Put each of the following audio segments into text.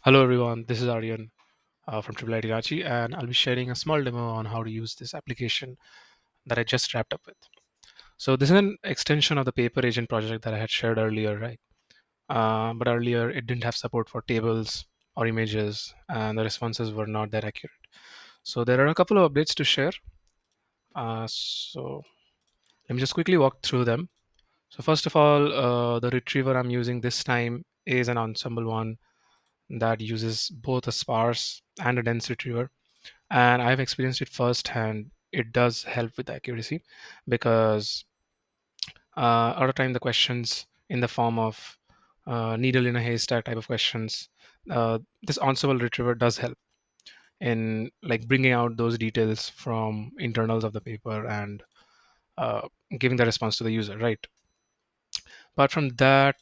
Hello everyone, this is Aryan from Triple IT, and I'll be sharing a small demo on how to use this application that I just wrapped up with. So this is an extension of the paper agent project that I had shared earlier, right? But earlier it didn't have support for tables or images, and the responses were not that accurate. So there are a couple of updates to share. So let me just quickly walk through them. So first of all, the retriever I'm using this time is an ensemble one that uses both a sparse and a dense retriever, and I've experienced it firsthand. It does help with accuracy because other time the questions in the form of needle in a haystack type of questions, this ensemble retriever does help in like bringing out those details from internals of the paper and uh, giving the response to the user, right? Apart from that,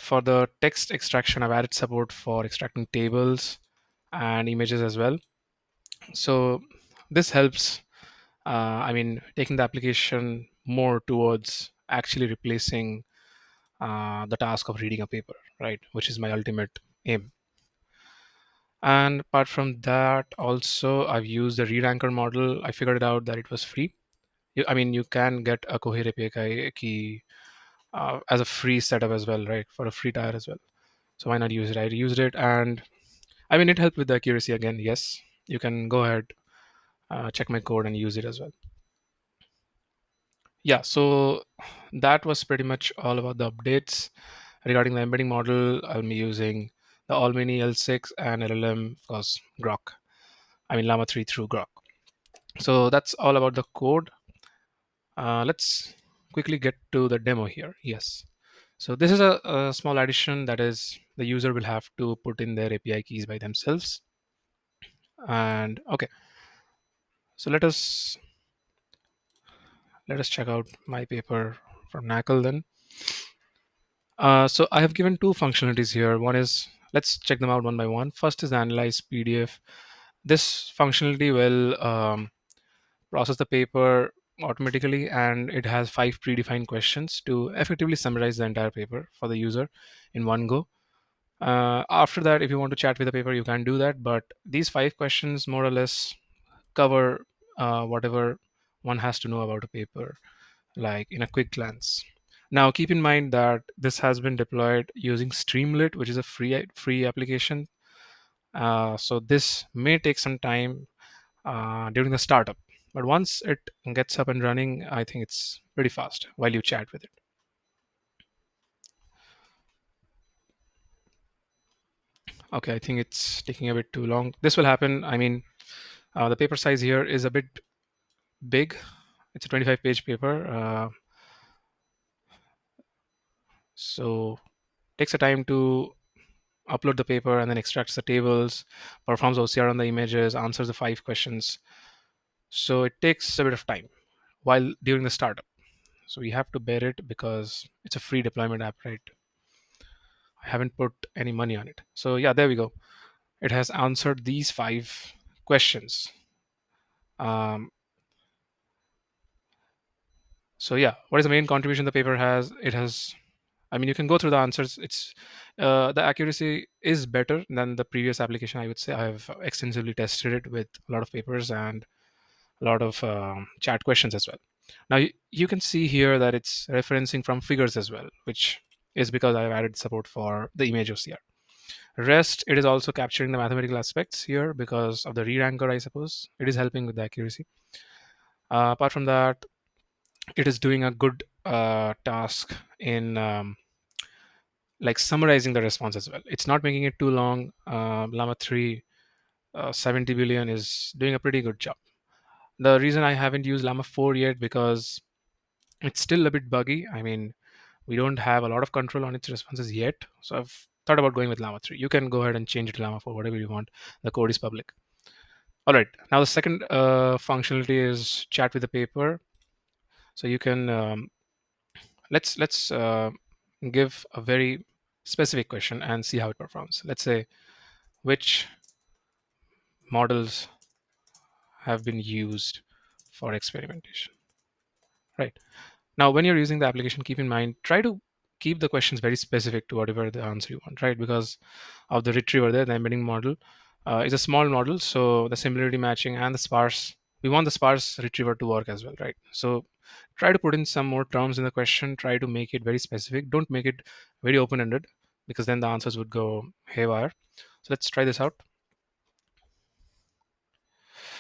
for the text extraction, I've added support for extracting tables and images as well. So this helps, taking the application more towards actually replacing the task of reading a paper, right? Which is my ultimate aim. And apart from that, also I've used the Reranker model. I figured it out that it was free. You can get a Cohere API key as a free setup as well, right? For a free tire as well. So why not use it? I used it, and it helped with the accuracy again. Yes, you can go ahead, check my code and use it as well. Yeah, so that was pretty much all about the updates regarding the embedding model. I'll be using the All-Mini L6 and LLM, of course, Grok. Llama 3 through Grok. So that's all about the code. Let's quickly get to the demo here. Yes. So this is a small addition, that is the user will have to put in their API keys by themselves. And okay, so let us check out my paper from NACL then. So I have given two functionalities here. One is, let's check them out one by one. First is analyze PDF. This functionality will process the paper automatically, and it has 5 predefined questions to effectively summarize the entire paper for the user in one go. After that, if you want to chat with the paper, you can do that. But these 5 questions more or less cover whatever one has to know about a paper, like in a quick glance. Now, keep in mind that this has been deployed using Streamlit, which is a free application. So this may take some time during the startup, but once it gets up and running, I think it's pretty fast while you chat with it. Okay, I think it's taking a bit too long. This will happen. The paper size here is a bit big. It's a 25-page paper, so takes a time to upload the paper and then extracts the tables, performs OCR on the images, answers the 5 questions. So it takes a bit of time while during the startup. So we have to bear it because it's a free deployment app, right? I haven't put any money on it. So yeah, there we go. It has answered these 5 questions. Um, so yeah, what is the main contribution the paper has? It has, you can go through the answers. It's the accuracy is better than the previous application. I would say I have extensively tested it with a lot of papers and a lot of chat questions as well. Now you can see here that it's referencing from figures as well, which is because I've added support for the image OCR. Rest, it is also capturing the mathematical aspects here because of the re-ranker, I suppose. It is helping with the accuracy. Apart from that, it is doing a good task in like summarizing the response as well. It's not making it too long. Llama 3 70 billion is doing a pretty good job. The reason I haven't used Llama 4 yet because it's still a bit buggy. We don't have a lot of control on its responses yet. So I've thought about going with Llama 3. You can go ahead and change it to Llama 4, whatever you want. The code is public. All right. Now the second functionality is chat with the paper. So you can let's give a very specific question and see how it performs. Let's say, which models have been used for experimentation. Right. Now, when you're using the application, keep in mind, try to keep the questions very specific to whatever the answer you want, right? Because of the retriever there, the embedding model is a small model, so the similarity matching and the sparse, we want the sparse retriever to work as well, right? So try to put in some more terms in the question, try to make it very specific, don't make it very open-ended, because then the answers would go haywire. So let's try this out.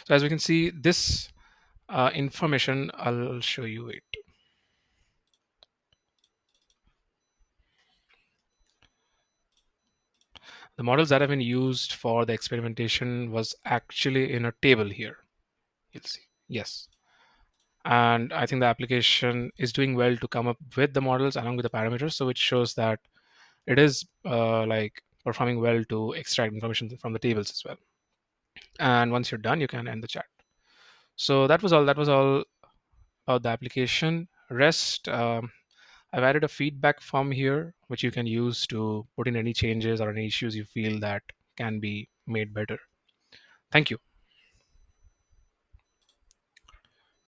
So as we can see, this information, I'll show you it. The models that have been used for the experimentation was actually in a table here. You'll see. Yes. And I think the application is doing well to come up with the models along with the parameters. So it shows that it is like performing well to extract information from the tables as well. And once you're done, you can end the chat. So that was all. That was all about the application. Rest, I've added a feedback form here, which you can use to put in any changes or any issues you feel that can be made better. Thank you.